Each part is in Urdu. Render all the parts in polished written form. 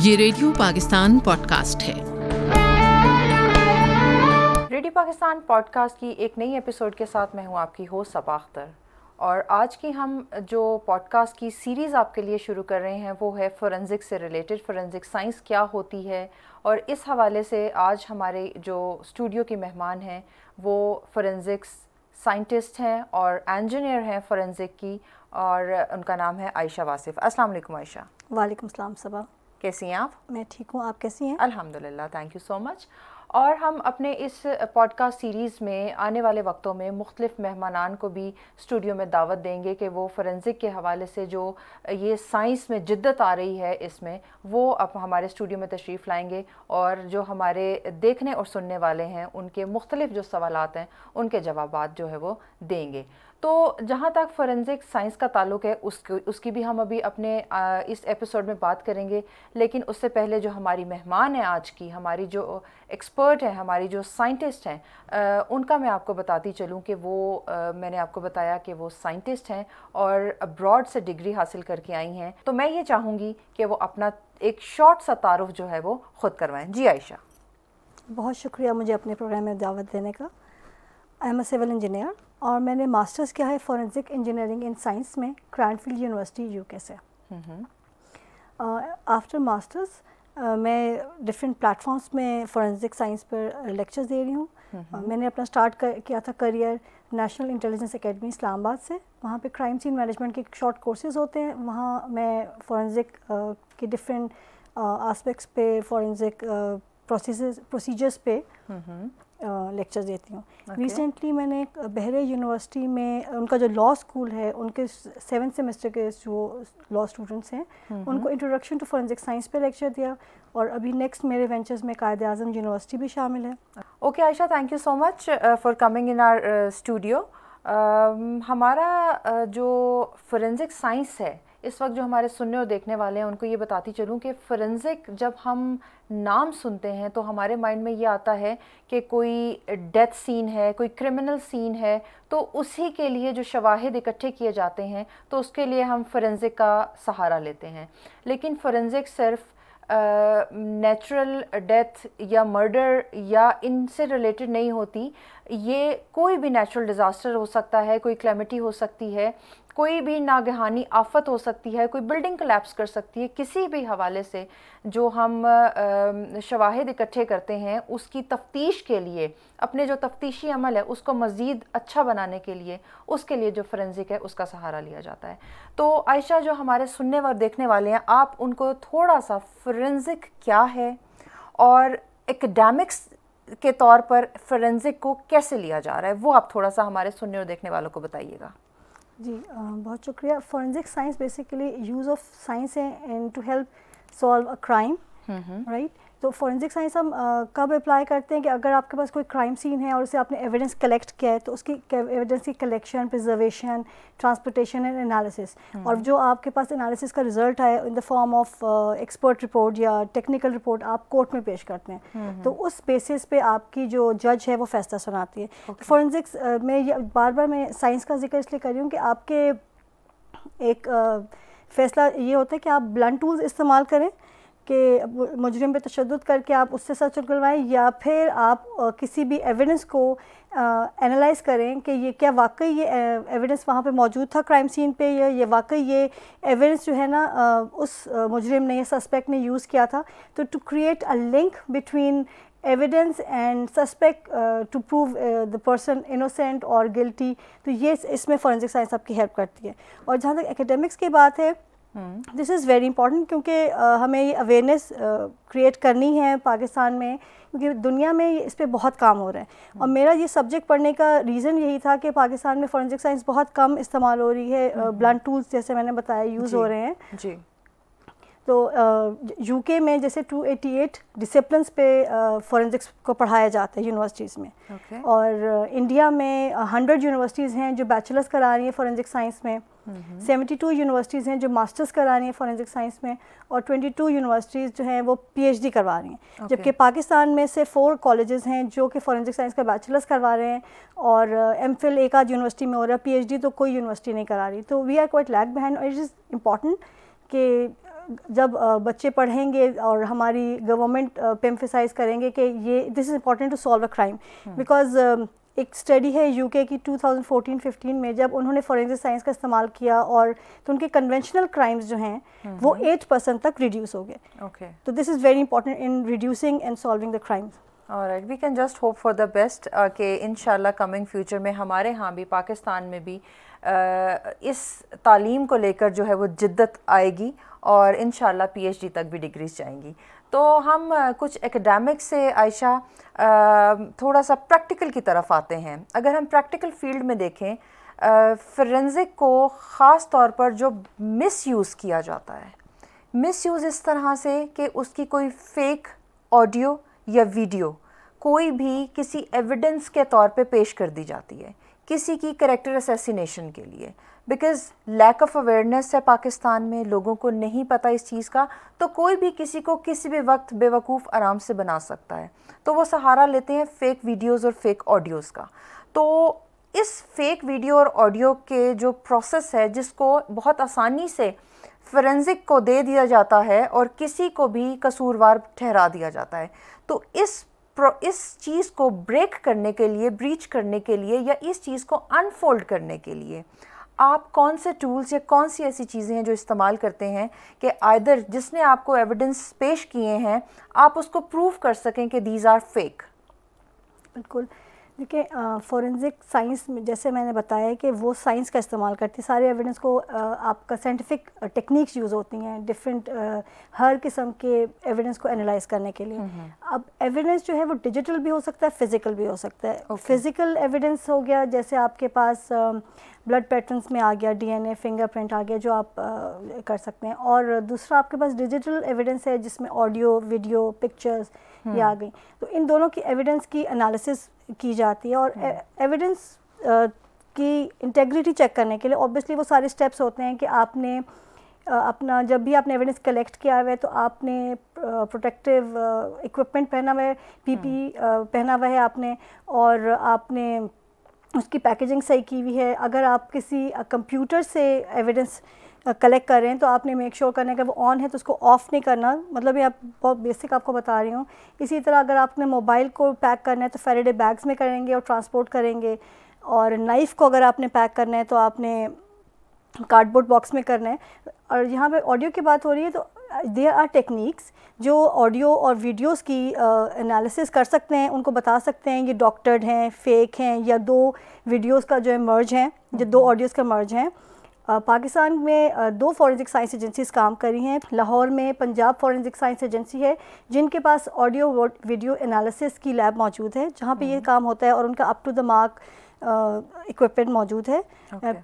یہ ریڈیو پاکستان پوڈکاسٹ ہے۔ ریڈیو پاکستان پوڈکاسٹ کی ایک نئی ایپیسوڈ کے ساتھ میں ہوں آپ کی ہوسٹ صبا اختر، اور آج کی ہم جو پوڈکاسٹ کی سیریز آپ کے لیے شروع کر رہے ہیں وہ ہے فورینزک سے ریلیٹڈ، فورینزک سائنس کیا ہوتی ہے، اور اس حوالے سے آج ہمارے جو اسٹوڈیو کی مہمان ہیں وہ فورینزکس سائنٹسٹ ہیں اور انجینئر ہیں فورینزک کی، اور ان کا نام ہے عائشہ واصف۔ السلام علیکم عائشہ۔ وعلیکم السلام صبا، کیسی ہیں آپ؟ میں ٹھیک ہوں، آپ کیسی ہیں؟ الحمدللہ، تھینک یو سو مچ۔ اور ہم اپنے اس پوڈ کاسٹ سیریز میں آنے والے وقتوں میں مختلف مہمانان کو بھی اسٹوڈیو میں دعوت دیں گے کہ وہ فورینزک کے حوالے سے جو یہ سائنس میں جدت آ رہی ہے اس میں وہ اب ہمارے اسٹوڈیو میں تشریف لائیں گے، اور جو ہمارے دیکھنے اور سننے والے ہیں ان کے مختلف جو سوالات ہیں ان کے جوابات جو ہے وہ دیں گے۔ تو جہاں تک فورینزک سائنس کا تعلق ہے اس کی بھی ہم ابھی اپنے اس ایپیسوڈ میں بات کریں گے، لیکن اس سے پہلے جو ہماری مہمان ہیں آج کی، ہماری جو ایکسپرٹ ہیں، ہماری جو سائنٹسٹ ہیں، ان کا میں آپ کو بتاتی چلوں کہ وہ میں نے آپ کو بتایا کہ وہ سائنٹسٹ ہیں اور ابراڈ سے ڈگری حاصل کر کے آئی ہیں۔ تو میں یہ چاہوں گی کہ وہ اپنا ایک شارٹ سا تعارف جو ہے وہ خود کروائیں۔ جی عائشہ۔ بہت شکریہ مجھے اپنے پروگرام میں دعوت دینے کا۔ I am a civil engineer اور میں نے ماسٹرز کیا ہے فورینزک انجینئرنگ ان سائنس میں کرانفیلڈ یونیورسٹی یو کے سے۔ آفٹر ماسٹرز میں ڈفرینٹ پلیٹفارمس میں فورینزک سائنس پر لیکچرز دے رہی ہوں۔ میں نے اپنا اسٹارٹ کیا تھا کریئر نیشنل انٹیلیجنس اکیڈمی اسلام آباد سے، وہاں پہ کرائم سین مینجمنٹ کے شارٹ کورسز ہوتے ہیں، وہاں میں فورینزک کے ڈفرینٹ آسپیکٹس پہ، فورینزک پروسیجرز پہ لیکچر دیتی ہوں۔ ریسنٹلی میں نے بحرے یونیورسٹی میں ان کا جو لاء اسکول ہے، ان کے 7th سیمسٹر کے جو لاء اسٹوڈنٹس ہیں ان کو انٹروڈکشن ٹو فورینزک سائنس پہ لیکچر دیا، اور ابھی نیکسٹ میرے وینچرز میں قائد اعظم یونیورسٹی بھی شامل ہے۔ Okay Ayesha, thank you so much for coming in our studio. ہمارا جو فورینزک سائنس ہے اس وقت جو ہمارے سننے اور دیکھنے والے ہیں ان کو یہ بتاتی چلوں کہ فورینزک جب ہم نام سنتے ہیں تو ہمارے مائنڈ میں یہ آتا ہے کہ کوئی ڈیتھ سین ہے، کوئی کرمنل سین ہے، تو اسی کے لیے جو شواہد اکٹھے کیے جاتے ہیں تو اس کے لیے ہم فورینزک کا سہارا لیتے ہیں، لیکن فورینزک صرف نیچرل ڈیتھ یا مرڈر یا ان سے ریلیٹڈ نہیں ہوتی، یہ کوئی بھی نیچرل ڈیزاسٹر ہو سکتا ہے، کوئی کلیمٹی ہو سکتی ہے، کوئی بھی ناگہانی آفت ہو سکتی ہے، کوئی بلڈنگ کلیپس کر سکتی ہے، کسی بھی حوالے سے جو ہم شواہد اکٹھے کرتے ہیں اس کی تفتیش کے لیے، اپنے جو تفتیشی عمل ہے اس کو مزید اچھا بنانے کے لیے، اس کے لیے جو فورینزک ہے اس کا سہارا لیا جاتا ہے۔ تو عائشہ، جو ہمارے سننے اور دیکھنے والے ہیں، آپ ان کو تھوڑا سا فورینزک کیا ہے اور ایکڈیمکس کے طور پر فورینزک کو کیسے لیا جا رہا ہے وہ آپ تھوڑا سا ہمارے سننے اور دیکھنے والوں کو بتائیے گا۔ جی بہت شکریہ۔ Forensic science basically use of science ہے to help solve a crime, right? تو فورینزک سائنس ہم کب اپلائی کرتے ہیں کہ اگر آپ کے پاس کوئی کرائم سین ہے اور اسے آپ نے ایویڈنس کلیکٹ کیا ہے تو اس کی ایویڈنس کی collection, preservation, transportation and analysis, اور جو آپ کے پاس انالیسس کا رزلٹ آئے in the form of expert report یا ٹیکنیکل رپورٹ آپ کورٹ میں پیش کرتے ہیں، تو اس بیسس پہ آپ کی جو جج ہے وہ فیصلہ سناتی ہے۔ فورینزکس میں بار بار میں سائنس کا ذکر اس لیے کر رہی ہوں کہ آپ کے ایک فیصلہ یہ ہوتا ہے کہ آپ بلنٹ ٹولز استعمال کریں کہ مجرم پہ تشدد کر کے آپ اس سے سچ نکلوائیں، یا پھر آپ کسی بھی ایویڈنس کو انالائز کریں کہ یہ کیا واقعی یہ ایویڈنس وہاں پہ موجود تھا کرائم سین پہ، یا یہ واقعی یہ ایویڈنس جو ہے نا اس مجرم نے یا سسپیکٹ نے یوز کیا تھا، تو to create a link between evidence and suspect to prove the person innocent اور گلٹی، تو یہ اس میں فورینزک سائنس آپ کی ہیلپ کرتی ہے۔ اور جہاں تک ایکیڈیمکس کی بات ہے، دس از ویری امپورٹنٹ، کیونکہ ہمیں یہ اویئرنیس کریٹ کرنی ہے پاکستان میں، کیونکہ دنیا میں اس پہ بہت کام ہو رہا ہے، اور میرا یہ سبجیکٹ پڑھنے کا ریزن یہی تھا کہ پاکستان میں فورینزک سائنس بہت کم استعمال ہو رہی ہے، بلنٹ ٹولز جیسے میں نے بتایا یوز ہو رہے ہیں۔ جی، تو یو کے میں جیسے 288 ڈسپلنس پہ فورینزکس کو پڑھایا جاتا ہے یونیورسٹیز میں، اور انڈیا میں 100 یونیورسٹیز ہیں جو بیچلرس کرا رہی ہیں فورینزک سائنس میں، 72 یونیورسٹیز ہیں جو ماسٹرز کرا رہی ہیں فورینزک سائنس میں، اور 22 یونیورسٹیز جو ہیں وہ PhD کروا رہی ہیں، جبکہ پاکستان میں سے 4 کالجز ہیں جو کہ فورینزک سائنس کا بیچلرس کروا رہے ہیں، اور MPhil ایک آدھ یونیورسٹی میں ہو رہا ہے، PhD تو کوئی یونیورسٹی نہیں کرا رہی۔ تو we are quite lag behind, اور اٹ از امپورٹنٹ کہ جب بچے پڑھیں گے اور ہماری گورنمنٹ پہ ایمفیسائز کریں گے کہ یہ this is important to solve a crime, because ایک اسٹڈی ہے یو کے کی 2014-15 میں, جب انہوں نے فورینسک سائنس کا استعمال کیا اور تو ان کے کنونشنل کرائمز جو ہیں وہ 8% تک ریڈیوس ہو گئے. تو this is very important in reducing and solving the crimes. Alright, we can just hope for the best کہ انشاءاللہ کمنگ فیوچر میں ہمارے ہاں بھی پاکستان میں بھی اس تعلیم کو لے کر جو ہے وہ جدت آئے گی اور انشاءاللہ PhD تک بھی ڈگریز جائیں گی. تو ہم کچھ ایکڈیمک سے عائشہ تھوڑا سا پریکٹیکل کی طرف آتے ہیں. اگر ہم پریکٹیکل فیلڈ میں دیکھیں, فورینزک کو خاص طور پر جو مس یوز کیا جاتا ہے, مس یوز اس طرح سے کہ اس کی کوئی فیک آڈیو یا ویڈیو کوئی بھی کسی ایویڈنس کے طور پہ پیش کر دی جاتی ہے کسی کی کریکٹر اسیسینیشن کے لیے, بیکاز لیک آف اویئرنیس ہے پاکستان میں, لوگوں کو نہیں پتہ اس چیز کا, تو کوئی بھی کسی کو کسی بھی وقت بے وقوف آرام سے بنا سکتا ہے. تو وہ سہارا لیتے ہیں فیک ویڈیوز اور فیک آڈیوز کا. تو اس فیک ویڈیو اور آڈیو کے جو پروسیس ہے جس کو بہت آسانی سے فورینزک کو دے دیا جاتا ہے اور کسی کو بھی قصوروار ٹھہرا دیا جاتا ہے, تو اس چیز کو بریک کرنے کے لیے, بریچ کرنے کے لیے یا اس چیز کو انفولڈ کرنے کے لیے آپ کون سے ٹولز یا کون سی ایسی چیزیں ہیں جو استعمال کرتے ہیں کہ آئدر جس نے آپ کو ایویڈنس پیش کیے ہیں آپ اس کو پروف کر سکیں کہ دیز آر فیک؟ بالکل, دیکھیں فورینزک سائنس میں جیسے میں نے بتایا کہ وہ سائنس کا استعمال کرتی ہے, سارے ایویڈنس کو آپ کا سائنٹیفک ٹیکنیکس یوز ہوتی ہیں ڈفرینٹ ہر قسم کے ایویڈنس کو انالائز کرنے کے لیے. اب ایویڈنس جو ہے وہ ڈیجیٹل بھی ہو سکتا ہے, فزیکل بھی ہو سکتا ہے. فزیکل ایویڈنس ہو گیا جیسے آپ کے پاس بلڈ پیٹرنس میں آ گیا, DNA فنگر پرنٹ آ گیا جو آپ کر سکتے ہیں, اور دوسرا آپ کے پاس ڈیجیٹل ایویڈنس ہے جس میں آڈیو ویڈیو پکچرز یہ آ گئی. تو ان دونوں کی ایویڈنس کی انالیسس کی جاتی ہے اور ایویڈنس کی انٹیگریٹی چیک کرنے کے لیے اوبیسلی وہ سارے اسٹیپس ہوتے ہیں کہ آپ نے اپنا جب بھی آپ نے ایویڈنس کلیکٹ کیا ہوا ہے تو آپ نے پروٹیکٹیو اکوپمنٹ پہنا ہوا ہے, PPE پہنا ہوا ہے آپ نے, اور آپ نے اس کی پیکیجنگ صحیح کی ہوئی ہے. اگر آپ کسی کمپیوٹر سے ایویڈنس کلیکٹ کر رہے ہیں تو آپ نے میک شور کرنا ہے کہ وہ آن ہے تو اس کو آف نہیں کرنا, مطلب یہ آپ بہت بیسک آپ کو بتا رہی ہوں. اسی طرح اگر آپ نے موبائل کو پیک کرنا ہے تو فیریڈے بیگز میں کریں گے اور ٹرانسپورٹ کریں گے, اور نائف کو اگر آپ نے پیک کرنا ہے تو آپ نے کارڈ بورڈ باکس میں کرنا ہے. اور یہاں پہ آڈیو کی بات ہو رہی ہے تو دیر آر ٹیکنیکس جو آڈیو اور ویڈیوز کی انالیسس کر سکتے ہیں, ان کو بتا سکتے ہیں یہ ڈاکٹرڈ ہیں, فیک ہیں, یا دو ویڈیوز کا جو ہے مرج ہیں, جو دو آڈیوز کا مرج ہیں. پاکستان میں 2 فورینزک سائنس ایجنسیز کام کری ہیں. لاہور میں پنجاب فورینزک سائنس ایجنسی ہے جن کے پاس آڈیو ویڈیو انالیسس کی لیب موجود ہے جہاں پہ یہ کام ہوتا ہے, اور ان کا up to the mark equipment موجود ہے.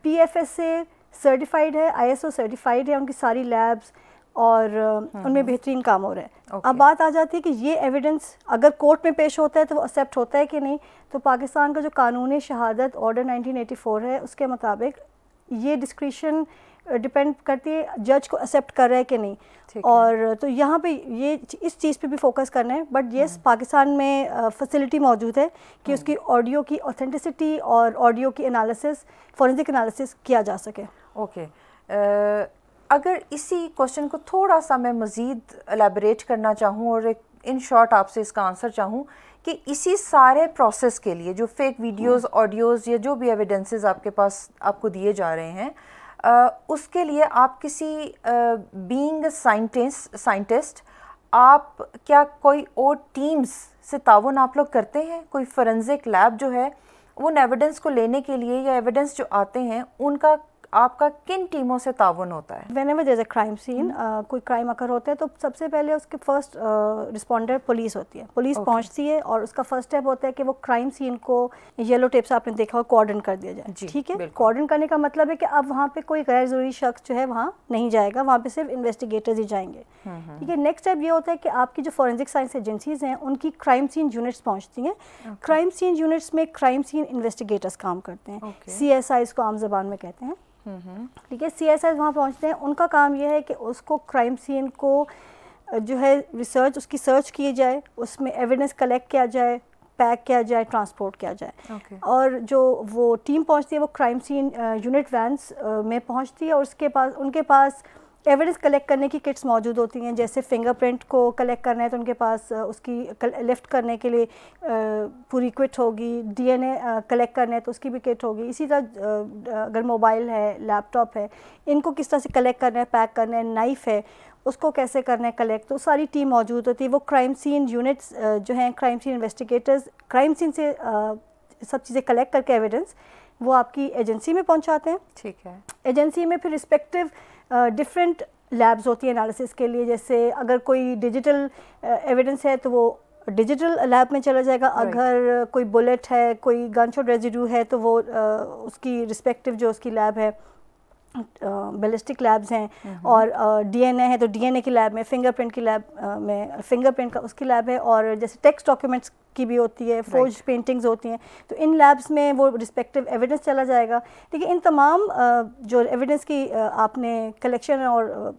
PFSA سرٹیفائڈ ہے, ISO سرٹیفائڈ ہے ان کی ساری لیبس, اور ان میں بہترین کام ہو رہا ہے. اب بات آ جاتی ہے کہ یہ ایویڈنس اگر کورٹ میں پیش ہوتا ہے تو وہ ایکسیپٹ ہوتا ہے کہ نہیں. تو پاکستان کا جو قانون شہادت آرڈر 1984 ہے اس کے مطابق یہ ڈسکریشن ڈپینڈ کرتی ہے جج کو ایکسیپٹ کر رہا ہے کہ نہیں, اور تو یہاں پہ یہ اس چیز پہ بھی فوکس کرنا ہے. بٹ یس پاکستان میں فیسلٹی موجود ہے کہ اس کی آڈیو کی اوتھینٹسٹی اور آڈیو کی انالیسس فورینزک انالیسس کیا جا سکے. اوکے, اگر اسی کوشچن کو تھوڑا سا میں مزید الیبریٹ کرنا چاہوں اور ایک ان شارٹ آپ سے اس کا آنسر چاہوں کہ اسی سارے پروسیس کے لیے جو فیک ویڈیوز آڈیوز یا جو بھی ایویڈنسز آپ کے پاس آپ کو دیے جا رہے ہیں اس کے لیے آپ کسی بینگ سائنٹسٹ آپ کیا کوئی اور ٹیمز سے تعاون آپ لوگ کرتے ہیں؟ کوئی فورینزک لیب جو ہے ان ایویڈنس کو لینے کے لیے یا ایویڈنس جو آتے ہیں ان کا آپ کا کن ٹیموں سے تعاون ہوتا ہے؟ Whenever there is a crime scene, کوئی کرائم اکر ہوتا ہے تو سب سے پہلے اس کے فرسٹ رسپونڈر پولیس ہوتی ہے. پولیس پہنچتی ہے اور اس کا فرسٹ اسٹیپ ہوتا ہے کہ وہ کرائم سین کو یلو ٹیپ سے آپ نے دیکھا ہو کوارڈن کر دیا جائے. ٹھیک ہے, کوارڈن کرنے کا مطلب ہے کہ اب وہاں پہ کوئی غیر ضروری شخص جو ہے وہاں نہیں جائے گا, وہاں پہ صرف انویسٹیگیٹرز ہی جائیں گے. ٹھیک ہے, نیکسٹ اسٹیپ یہ ہوتا ہے کہ آپ کی جو فورینزک سائنس ایجنسیز ہیں ان کی کرائم سین یونٹس پہنچتی ہیں. کرائم سین یونٹس میں کرائم سین انویسٹیگیٹرز کام کرتے ہیں, CSIs کو عام زبان میں کہتے ہیں. ٹھیک ہے, CSIs وہاں پہنچتے ہیں. ان کا کام یہ ہے کہ اس کو کرائم سین کو جو ہے ریسرچ اس کی سرچ کی جائے, اس میں ایویڈنس کلیکٹ کیا جائے, پیک کیا جائے, ٹرانسپورٹ کیا جائے. اور جو وہ ٹیم پہنچتی ہے وہ کرائم سین یونٹ وینس میں پہنچتی ہے اور اس کے پاس ان کے پاس ایویڈنس کلیکٹ کرنے کی کٹس موجود ہوتی ہیں. جیسے فنگر پرنٹ کو کلیکٹ کرنا ہے تو ان کے پاس اس کی لفٹ کرنے کے لیے پوری کٹ ہوگی. ڈی این اے کلیکٹ کرنا ہے تو اس کی بھی کٹ ہوگی. اسی طرح اگر موبائل ہے, لیپ ٹاپ ہے, ان کو کس طرح سے کلیکٹ کرنا ہے, پیک کرنا ہے, نائف ہے اس کو کیسے کرنا ہے کلیکٹ, تو ساری ٹیم موجود ہوتی ہے. وہ کرائم سین یونٹس جو ہیں, crime scene investigators crime scene سے سب چیزیں کلیکٹ کر کے ایویڈنس وہ آپ کی ایجنسی میں پہنچاتے ہیں. ٹھیک ہے. ایجنسی میں پھر رسپیکٹیو ڈفرینٹ لیبز ہوتی ہیں انالیسس کے لیے. جیسے اگر کوئی ڈیجیٹل ایویڈنس ہے تو وہ ڈیجیٹل لیب میں چلا جائے گا. اگر کوئی بلیٹ ہے, کوئی گن شاٹ ریزیڈیو ہے تو وہ اس کی رسپیکٹیو جو اس کی لیب ہے, بیلسٹک لیبز ہیں, اور ڈی این اے ہے تو ڈی این اے کی لیب میں, فنگر پرنٹ کی لیب میں فنگر پرنٹ کا اس کی لیب ہے, اور جیسے ٹیکسٹ ڈاکیومنٹس کی بھی ہوتی ہے, فورج پینٹنگز ہوتی ہیں, تو ان لیبس میں وہ رسپیکٹیو ایویڈنس چلا جائے گا. ٹھیک ہے. ان تمام جو ایویڈنس کی آپ نے کلیکشن اور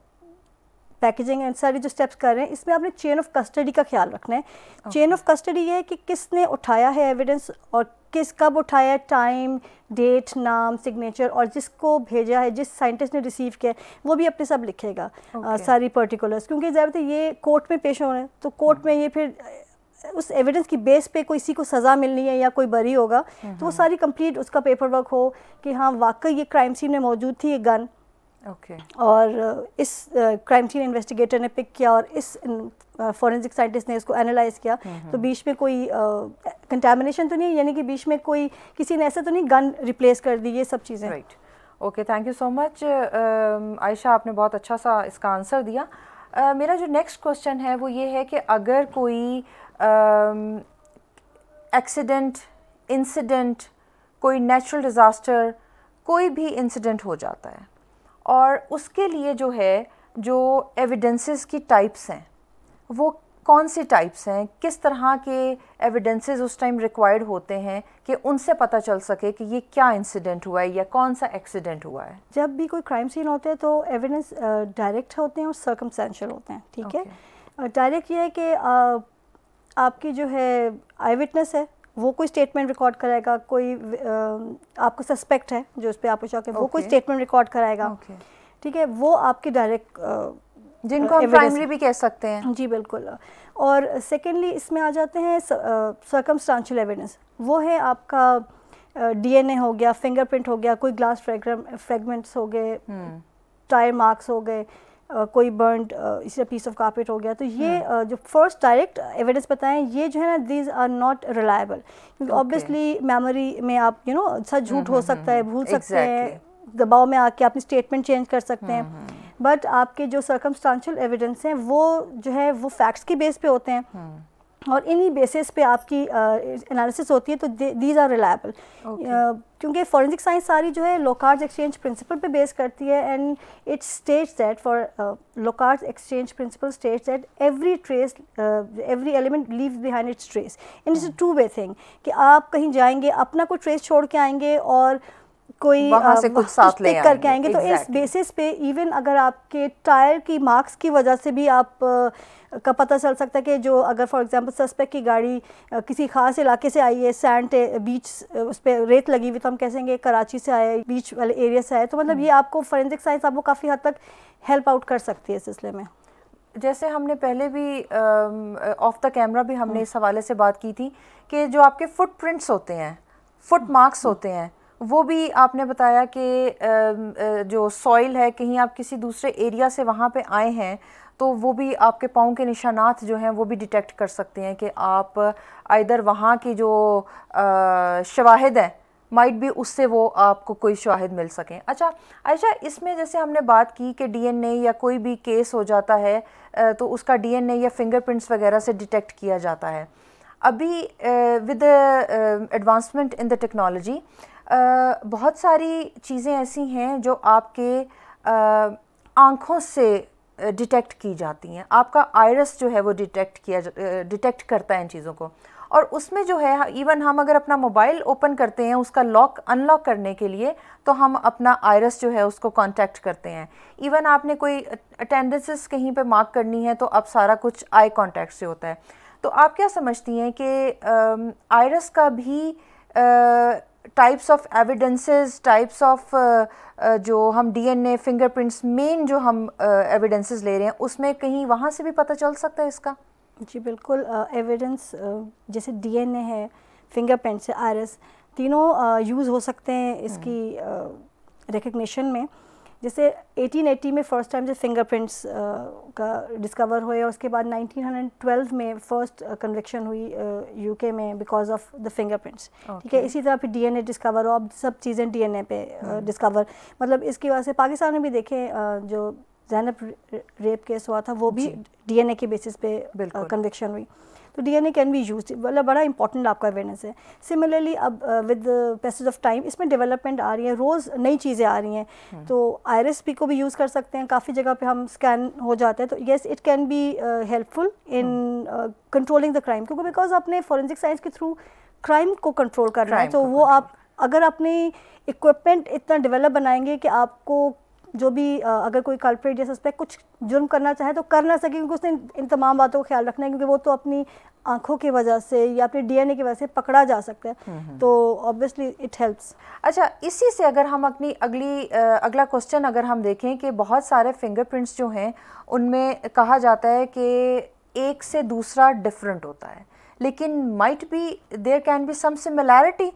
پیکیجنگ اینڈ ساری جو اسٹیپس کر رہے ہیں, اس میں آپ نے چین آف کسٹڈی کا خیال رکھنا ہے. چین آف کسٹڈی یہ ہے کہ کس نے اٹھایا ہے ایویڈنس اور کس کب اٹھایا ہے, ٹائم, ڈیٹ, نام, سگنیچر, اور جس کو بھیجا ہے, جس سائنٹسٹ نے ریسیو کیا ہے وہ بھی اپنے سب لکھے گا ساری پرٹیکولرس. کیونکہ ظاہر ہے یہ کورٹ میں پیش ہو رہے ہیں تو کورٹ میں یہ پھر اس ایویڈنس کی بیس پہ کوئی کسی کو سزا ملنی ہے یا کوئی بری ہوگا تو وہ ساری کمپلیٹ اس کا پیپر ورک ہو کہ ہاں واقعی یہ کرائم سین میں موجود تھی یہ گن, اور اس کرائم سین انویسٹیگیٹر نے پک کیا اور اس فورینسک سائنٹسٹ نے اس کو اینالائز کیا, تو بیچ میں کوئی کنٹامنیشن تو نہیں, یعنی کہ بیچ میں کوئی کسی نے ایسا تو نہیں گن ریپلیس کر دی, یہ سب چیزیں. Right. Okay, thank you so much Ayesha, آپ نے بہت اچھا سا اس کا آنسر دیا. میرا جو نیکسٹ کوشچن ہے وہ یہ ہے کہ اگر کوئی ایکسیڈنٹ, انسیڈنٹ, کوئی نیچرل ڈیزاسٹر, کوئی بھی انسیڈنٹ ہو جاتا ہے اور اس کے لیے جو ہے جو ایویڈنسز کی ٹائپس ہیں وہ کون سی ٹائپس ہیں, کس طرح کے ایویڈنسز اس ٹائم ریکوائرڈ ہوتے ہیں کہ ان سے پتہ چل سکے کہ یہ کیا انسیڈنٹ ہوا ہے یا کون سا ایکسیڈنٹ ہوا ہے؟ جب بھی کوئی کرائم سین ہوتا ہے تو ایویڈنس ڈائریکٹ ہوتے ہیں اور سرکمسٹینشیل ہوتے ہیں. ٹھیک ہے. ڈائریکٹ یہ ہے کہ آپ کی جو ہے آئی وٹنس ہے وہ کوئی اسٹیٹمنٹ ریکارڈ کرائے گا, کوئی آپ کو سسپیکٹ ہے جو اس پہ آپ کو شک ہے وہ کوئی اسٹیٹمنٹ ریکارڈ کرائے گا. ٹھیک ہے. وہ آپ کی ڈائریکٹ جن کو ہم پرائمری بھی کہہ سکتے ہیں. جی بالکل. اور سیکنڈلی اس میں آ جاتے ہیں سرکمسٹانشیل ایویڈنس. وہ ہے آپ کا ڈی این اے ہو گیا, فنگر پرنٹ ہو گیا, کوئی گلاس فریگمنٹس ہو گئے, ٹائر مارکس ہو گئے, کوئی برنڈ اسی پیس آف کارپیٹ ہو گیا. تو یہ جو فرسٹ ڈائریکٹ ایویڈنس بتائیں یہ جو ہے نا دیز آر ناٹ ریلائبل, کیونکہ آبویسلی میموری میں آپ سچ جھوٹ ہو سکتا ہے, بھول سکتے ہیں, دباؤ میں آ کے اپنی اسٹیٹمنٹ چینج کر سکتے ہیں. بٹ آپ کے جو سرکمسٹانشیل ایویڈنس ہیں وہ جو ہے وہ فیکٹس کی بیس پہ ہوتے ہیں اور انہی بیسس پہ آپ کی انالیسس ہوتی ہے, تو دیز آر ریلائبل. کیونکہ فورینسک سائنس ساری جو ہے لوکارڈز ایکسچینج پرنسپل پہ بیس کرتی ہے, and it states that for Locard's exchange principle states that every trace every element leaves behind its trace. And it's a two way thing کہ آپ کہیں جائیں گے اپنا کوئی ٹریس چھوڑ کے آئیں گے اور کوئی وہاں سے کچھ ساتھ لے کر کے آئیں گے. تو اس بیسس پہ ایون اگر آپ کے ٹائر کی مارکس کی وجہ سے بھی آپ کا پتہ چل سکتا ہے کہ جو اگر فار ایگزامپل سسپیکٹ کی گاڑی کسی خاص علاقے سے آئی ہے, سینڈ بیچ اس پہ ریت لگی ہوئی, تو ہم کہیں گے کراچی سے آئے, بیچ والے ایریا سے آئے, تو مطلب یہ آپ کو فورینسک سائنس آپ کو کافی حد تک ہیلپ آؤٹ کر سکتی ہے اس سلسلے میں. جیسے ہم نے پہلے بھی آف دا کیمرہ بھی ہم نے اس حوالے سے بات کی تھی کہ جو آپ کے فٹ پرنٹس ہوتے ہیں, فٹ مارکس ہوتے ہیں, وہ بھی آپ نے بتایا کہ جو سوئل ہے کہیں آپ کسی دوسرے ایریا سے وہاں پہ آئے ہیں تو وہ بھی آپ کے پاؤں کے نشانات جو ہیں وہ بھی ڈیٹیکٹ کر سکتے ہیں کہ آپ ادھر وہاں کی جو شواہد ہیں مائٹ بھی اس سے وہ آپ کو کوئی شواہد مل سکیں. اچھا عائشہ, اس میں جیسے ہم نے بات کی کہ ڈی این اے یا کوئی بھی کیس ہو جاتا ہے تو اس کا ڈی این اے یا فنگر پرنٹس وغیرہ سے ڈیٹیکٹ کیا جاتا ہے. ابھی with advancement in the technology بہت ساری چیزیں ایسی ہیں جو آپ کے آنکھوں سے ڈیٹیکٹ کی جاتی ہیں. آپ کا آئرس جو ہے وہ ڈیٹیکٹ کرتا ہے ان چیزوں کو, اور اس میں جو ہے ایون ہم اگر اپنا موبائل اوپن کرتے ہیں اس کا لاک ان لاک کرنے کے لیے تو ہم اپنا آئرس جو ہے اس کو کانٹیکٹ کرتے ہیں. ایون آپ نے کوئی اٹینڈنسز کہیں پہ مارک کرنی ہے تو اب سارا کچھ آئی کانٹیکٹ سے ہوتا ہے. تو آپ کیا سمجھتی ہیں کہ آئرس کا بھی types of evidences, types of جو ہم D can a, finger prints, مین جو ہم ایویڈنسز لے رہے ہیں اس میں کہیں وہاں سے بھی پتہ چل سکتا ہے اس کا؟ جی بالکل. ایویڈنس جیسے ڈی این اے ہے، فنگر پرنٹس ہے، آئرس، تینوں یوز ہو سکتے ہیں اس کی ریکگنیشن میں. جیسے 1880 میں فرسٹ ٹائم جو فنگر پرنٹس کا ڈسکور ہوئے، اور اس کے بعد 1912 میں فرسٹ کنوکشن ہوئی یو کے میں because of the finger prints. ٹھیک ہے. اسی طرح پھر ڈی این اے ڈسکور ہو، اب سب چیزیں ڈی این اے پہ ڈسکور. مطلب اس کی وجہ سے پاکستان میں بھی دیکھیں جو زینب ریپ کیس ہوا تھا وہ بھی ڈی این اے کے بیسس پہ کنوکشن ہوئی. تو ڈی این اے کین بی یوزڈ، مطلب بڑا امپورٹنٹ آپ کا اویئرنیس ہے. سملرلی اب ود پیسج آف ٹائم اس میں ڈیولپمنٹ آ رہی ہے، روز نئی چیزیں آ رہی ہیں. تو آئرس بھی کو بھی یوز کر سکتے ہیں، کافی جگہ پہ ہم اسکین ہو جاتے ہیں. تو yes it can be helpful in controlling the crime, کیونکہ بیکاز آپ نے فورینسک سائنس کے تھرو کرائم کو کنٹرول کرنا ہے. تو وہ آپ اگر اپنی اکوپمنٹ اتنا ڈیولپ بنائیں گے کہ آپ کو جو بھی اگر کوئی کلپریٹ یا سسپیکٹ کچھ جرم کرنا چاہے تو کر نہ سکے، کیونکہ اس نے ان تمام باتوں کا خیال رکھنا ہے، کیونکہ وہ تو اپنی آنکھوں کی وجہ سے یا اپنے ڈی این اے کی وجہ سے پکڑا جا سکتا ہے. تو obviously it helps. اچھا، اسی سے اگر ہم اپنی اگلا کوسچن اگر ہم دیکھیں کہ بہت سارے فنگر پرنٹس جو ہیں ان میں کہا جاتا ہے کہ ایک سے دوسرا ڈفرینٹ ہوتا ہے، لیکن might be there can be some similarity.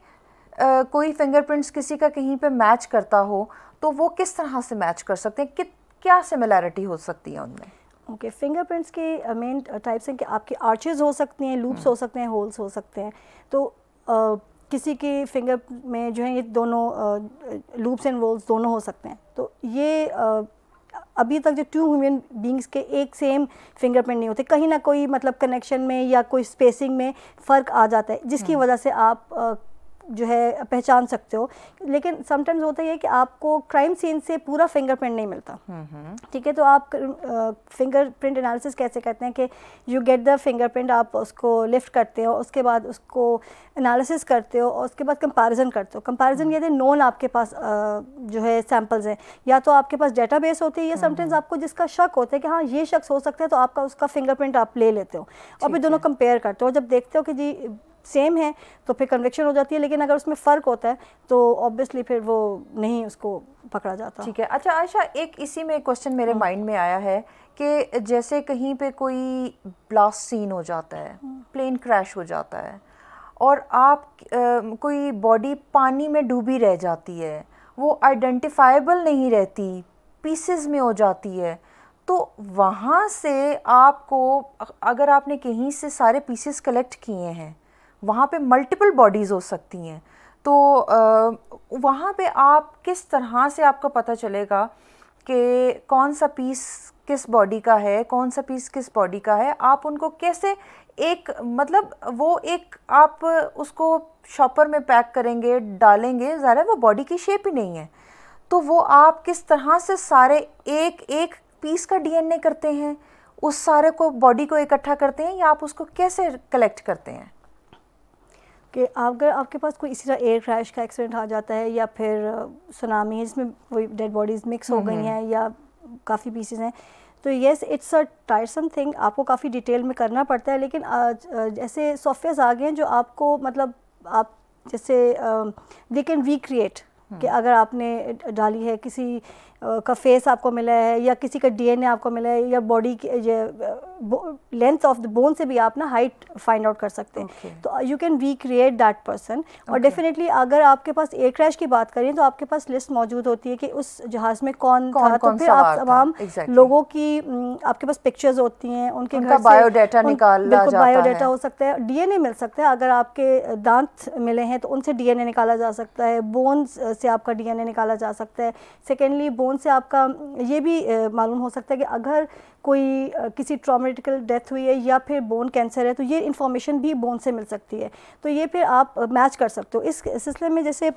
کوئی فنگر پرنٹس کسی کا کہیں پہ میچ کرتا ہو تو وہ کس طرح سے میچ کر سکتے ہیں؟ کیا سملیرٹی ہو سکتی ہے ان میں؟ اوکے. فنگر پرنٹس کے مین ٹائپس ہیں کہ آپ کے آرچز ہو سکتی ہیں، لوپس ہو سکتے ہیں، ہولس ہو سکتے ہیں. تو کسی کے فنگر میں جو ہیں یہ دونوں لوپس اینڈ ہولس دونوں ہو سکتے ہیں. تو یہ ابھی تک جو 2 ہیومن بینگس کے ایک سیم فنگر پرنٹ نہیں ہوتے، کہیں نہ کوئی مطلب کنیکشن میں یا کوئی اسپیسنگ میں فرق آ جاتا ہے، جس کی وجہ سے آپ جو ہے پہچان سکتے ہو. لیکن سم ٹائمز ہوتا ہے کہ آپ کو کرائم سین سے پورا فنگر پرنٹ نہیں ملتا. ٹھیک ہے. تو آپ فنگر پرنٹ انالیسس کیسے کرتے ہیں کہ یو گیٹ دا فنگر پرنٹ، آپ اس کو لفٹ کرتے ہو، اس کے بعد اس کو انالیسس کرتے ہو، اور اس کے بعد کمپیریزن کرتے ہو. کمپیریزن یہ ہے نون آپ کے پاس جو ہے سیمپلز ہیں، یا تو آپ کے پاس ڈیٹا بیس ہوتی ہے، یا سم ٹائمز آپ کو جس کا شک ہوتا ہے کہ ہاں یہ شخص ہو سکتا ہے، تو آپ کا اس کا فنگر پرنٹ آپ لے لیتے ہو اور پھر دونوں کمپیئر کرتے ہو. جب دیکھتے ہو کہ جی سیم ہے تو پھر کنوکشن ہو جاتی ہے. لیکن اگر اس میں فرق ہوتا ہے تو آبویسلی پھر وہ نہیں اس کو پکڑا جاتا. ٹھیک ہے. اچھا عائشہ، ایک اسی میں کوشچن میرے مائنڈ میں آیا ہے کہ جیسے کہیں پہ کوئی بلاسٹ سین ہو جاتا ہے، پلین کریش ہو جاتا ہے، اور آپ کوئی باڈی پانی میں ڈوبی رہ جاتی ہے، وہ آئیڈینٹیفائیبل نہیں رہتی، پیسز میں ہو جاتی ہے، تو وہاں سے آپ کو اگر آپ نے کہیں سے سارے پیسز کلیکٹ کیے ہیں، وہاں پہ ملٹیپل باڈیز ہو سکتی ہیں، تو وہاں پہ آپ کس طرح سے آپ کو پتہ چلے گا کہ کون سا پیس کس باڈی کا ہے، کون سا پیس کس باڈی کا ہے؟ آپ ان کو کیسے ایک مطلب وہ ایک آپ اس کو شاپر میں پیک کریں گے، ڈالیں گے، ظاہر ہے وہ باڈی کی شیپ ہی نہیں ہے، تو وہ آپ کس طرح سے سارے ایک ایک پیس کا ڈی این اے کرتے ہیں، اس سارے کو باڈی کو اکٹھا کرتے ہیں، یا آپ اس کو کیسے کلیکٹ کرتے ہیں؟ کہ اگر آپ کے پاس کوئی اسی طرح ایئر کریش کا ایکسیڈنٹ آ جاتا ہے، یا پھر سونامی ہے جس میں وہی ڈیڈ باڈیز مکس ہو گئی ہیں یا کافی پیسز ہیں، تو یس اٹس اے ٹائرسم تھنگ، آپ کو کافی ڈیٹیل میں کرنا پڑتا ہے. لیکن ایسے سافٹ ویئرز آ گئے ہیں جو آپ کو مطلب آپ جیسے وی کین ریکریٹ کہ اگر آپ نے ڈالی ہے، کسی کا فیس آپ کو ملا ہے یا کسی کا ڈی این اے آپ کو ملا ہے یا باڈی کی لینتھ آف دا بون سے بھی آپ نا ہائٹ فائنڈ آؤٹ کر سکتے ہیں. تو you can recreate that person. اور ڈیفینیٹلی اگر آپ کے پاس ایئر کریش کی بات کریں تو آپ کے پاس لسٹ موجود ہوتی ہے کہ اس جہاز میں کون تھا، تو پھر آپ تمام لوگوں کی آپ کے پاس پکچرز ہوتی ہیں، ان کے بایو ڈیٹا نکالا جاتا ہے، بایو ڈیٹا ہو سکتا ہے، ڈی این اے مل سکتا ہے. اگر آپ کے دانت ملے ہیں تو ان سے ڈی این اے نکالا جا سکتا ہے، بونز سے آپ کا ڈی این اے نکالا جا سکتا ہے. سیکنڈلی بون سے آپ کا یہ بھی معلوم ہو سکتا ہے کہ اگر کوئی کسی ٹرامیٹیکل ڈیتھ ہوئی ہے یا پھر بون کینسر ہے تو یہ انفارمیشن بھی بون سے مل سکتی ہے. تو یہ پھر آپ میچ کر سکتے ہو. اس سلسلے میں جیسے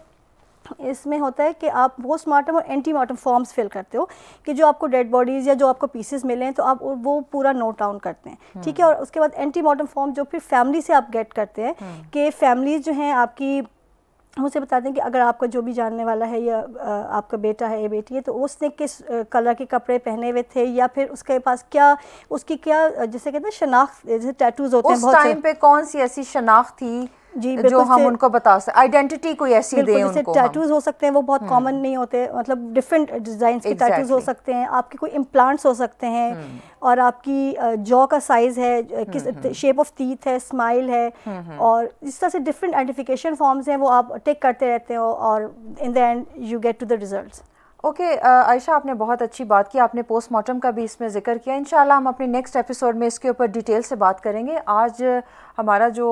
اس میں ہوتا ہے کہ آپ پوسٹ مارٹم اور اینٹی مارٹم فارمز فل کرتے ہو کہ جو آپ کو ڈیڈ باڈیز یا جو آپ کو پیسز ملے ہیں تو آپ وہ پورا نوٹ ڈاؤن کرتے ہیں. ٹھیک ہے. اور اس کے بعد اینٹی مارٹم فارم جو پھر فیملی سے آپ گیٹ کرتے ہیں کہ فیملیز جو ہیں آپ کی اسے بتا دیں کہ اگر آپ کا جو بھی جاننے والا ہے یا آپ کا بیٹا ہے یا بیٹی ہے تو اس نے کس کلر کے کپڑے پہنے ہوئے تھے، یا پھر اس کے پاس کیا اس کی کیا جیسے کہتے ہیں شناخت، جیسے ٹیٹوز ہوتے ہیں اس ٹائم پہ کون سی ایسی شناخت تھی جو ہم ان کو بتا سکتے, آئیڈینٹی کوئی ایسی دیں ان کو. ٹیٹوز ہو سکتے ہیں, وہ بہت کامن نہیں ہوتے, مطلب ڈفرینٹ ڈیزائنس کے ٹیٹوز ہو سکتے ہیں, آپ کے کوئی امپلانٹس ہو سکتے ہیں, اور آپ کی جو کا سائز ہے, کس شیپ آف تیتھ ہے, اسمائل ہے, اور اس طرح سے ڈفرینٹ آئیڈینٹیفیکیشن فارمز ہیں, وہ آپ ٹیک کرتے رہتے ہیں, اور in the end you get to the results. Okay Ayesha, آپ نے بہت اچھی بات کی, آپ نے پوسٹ مارٹم کا بھی اس میں ذکر کیا. انشاءاللہ ہم اپنے نیکسٹ ایپیسوڈ میں اس کے اوپر ڈیٹیل سے بات کریں گے. آج ہمارا جو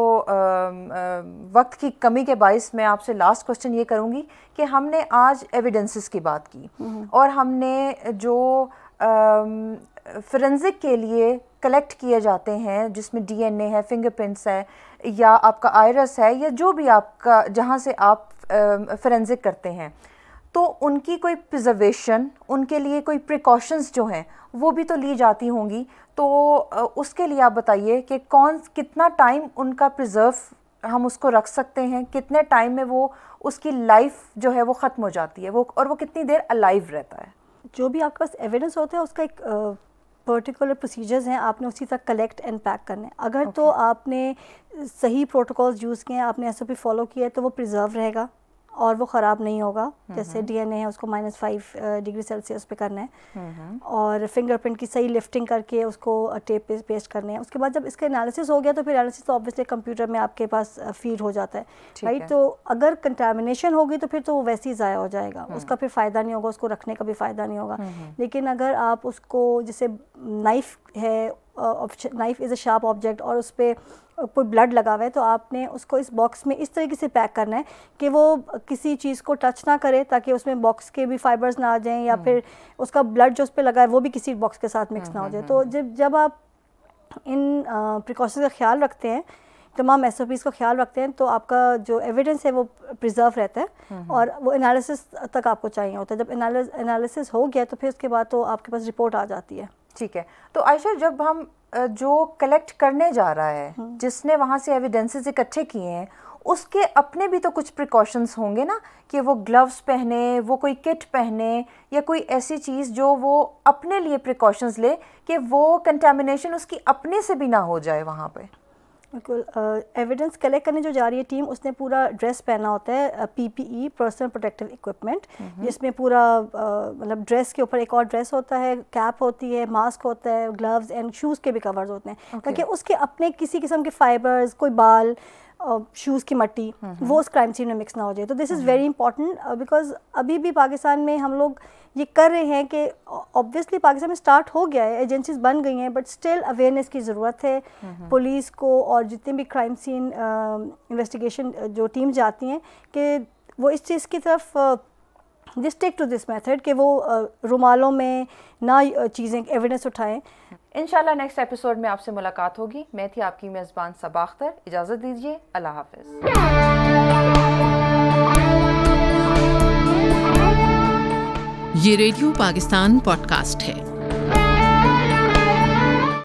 وقت کی کمی کے باعث میں آپ سے لاسٹ کوسچن یہ کروں گی کہ ہم نے آج ایویڈنسز کی بات کی, اور ہم نے جو فورینزک کے لیے کلیکٹ کیے جاتے ہیں, جس میں ڈی این اے ہے, فنگر پرنٹس ہے, یا آپ کا آئرس ہے, یا جو بھی آپ کا جہاں سے آپ فورینزک کرتے ہیں, تو ان کی کوئی پرزرویشن, ان کے لیے کوئی پریکاشنز جو ہیں وہ بھی تو لی جاتی ہوں گی. تو اس کے لیے آپ بتائیے کہ کتنا ٹائم ان کا پرزرو ہم اس کو رکھ سکتے ہیں, کتنے ٹائم میں وہ اس کی لائف جو ہے وہ ختم ہو جاتی ہے, اور وہ کتنی دیر الائیو رہتا ہے. جو بھی آپ کے پاس ایویڈنس ہوتا ہے اس کا ایک پرٹیکولر پروسیجرز ہیں, آپ نے اسی طرح کلیکٹ اینڈ پیک کرنا ہے. اگر تو آپ نے صحیح پروٹوکولز یوز کیے ہیں, آپ نے ایس او پی فالو کیا ہے, تو وہ پرزرو رہے گا اور وہ خراب نہیں ہوگا. جیسے ڈی این اے ہے, اس کو -5 ڈگری سیلسیس پہ کرنا ہے, اور فنگر پرنٹ کی صحیح لفٹنگ کر کے اس کو ٹیپ پہ پیسٹ کرنے ہیں. اس کے بعد جب اس کا انالیسس ہو گیا, تو پھر انالیسس تو آبویسلی کمپیوٹر میں آپ کے پاس فیڈ ہو جاتا ہے, رائٹ. تو اگر کنٹامینیشن ہوگی تو پھر تو وہ ویسے ہی ضائع ہو جائے گا, اس کا پھر فائدہ نہیں ہوگا, اس کو رکھنے کا بھی فائدہ نہیں ہوگا. لیکن اگر آپ اس کو, جیسے نائف ہے, نائف از اے شارپ آبجیکٹ, اور اس پہ کوئی بلڈ لگا ہوا ہے, تو آپ نے اس کو اس باکس میں اس طریقے سے پیک کرنا ہے کہ وہ کسی چیز کو ٹچ نہ کرے, تاکہ اس میں باکس کے بھی فائبرز نہ آ جائیں, یا پھر اس کا بلڈ جو اس پہ لگا ہے وہ بھی کسی باکس کے ساتھ مکس نہ ہو جائے. تو جب آپ ان پریکاشنز کا خیال رکھتے ہیں, تمام ایس او پیز کا خیال رکھتے ہیں, تو آپ کا جو ایویڈنس ہے وہ پرزرو رہتا ہے, اور وہ انالیسس تک آپ کو چاہیے ہوتا ہے. جب انالیسس ہو گیا, تو پھر اس کے بعد تو آپ کے پاس رپورٹ آ جاتی ہے. ٹھیک ہے. تو عائشہ, جب ہم جو کلیکٹ کرنے جا رہا ہے, جس نے وہاں سے ایویڈنسز اکٹھے کیے ہیں, اس کے اپنے بھی تو کچھ پریکاشنز ہوں گے نا, کہ وہ گلوز پہنے, وہ کوئی کٹ پہنے, یا کوئی ایسی چیز جو وہ اپنے لیے پریکاشنز لے کہ وہ کنٹامینیشن اس کی اپنے سے بھی نہ ہو جائے وہاں پہ. بالکل. ایویڈنس کلیکٹ کرنے جو جا رہی ہے ٹیم, اس نے پورا ڈریس پہنا ہوتا ہے, پی پی ای, پرسنل پروٹیکٹیو اکوپمنٹ, جس میں پورا مطلب ڈریس کے اوپر ایک اور ڈریس ہوتا ہے, کیپ ہوتی ہے, ماسک ہوتا ہے, گلوز اینڈ شوز کے بھی کورز ہوتے ہیں, تاکہ اس کے اپنے کسی قسم کے فائبرز, کوئی بال, شوز کی مٹی, وہ اس کرائم سین میں مکس نہ ہو جائے. تو this is very important, because ابھی بھی پاکستان میں ہم لوگ یہ کر رہے ہیں کہ آبویسلی پاکستان میں اسٹارٹ ہو گیا ہے, ایجنسیز بن گئی ہیں, بٹ اسٹل اویئرنیس کی ضرورت ہے پولیس کو, اور جتنے بھی کرائم سین انویسٹیگیشن جو ٹیم جاتی ہیں, کہ وہ اس چیز کی طرف دس ٹیک ٹو دس میتھڈ, کہ وہ رومالوں میں نہ چیزیں ایویڈنس اٹھائیں. انشاءاللہ نیکسٹ ایپیسوڈ میں آپ سے ملاقات ہوگی. میں تھی آپ کی میزبان صبا اختر, اجازت دیجیے, اللہ حافظ. یہ ریڈیو پاکستان پوڈ کاسٹ ہے.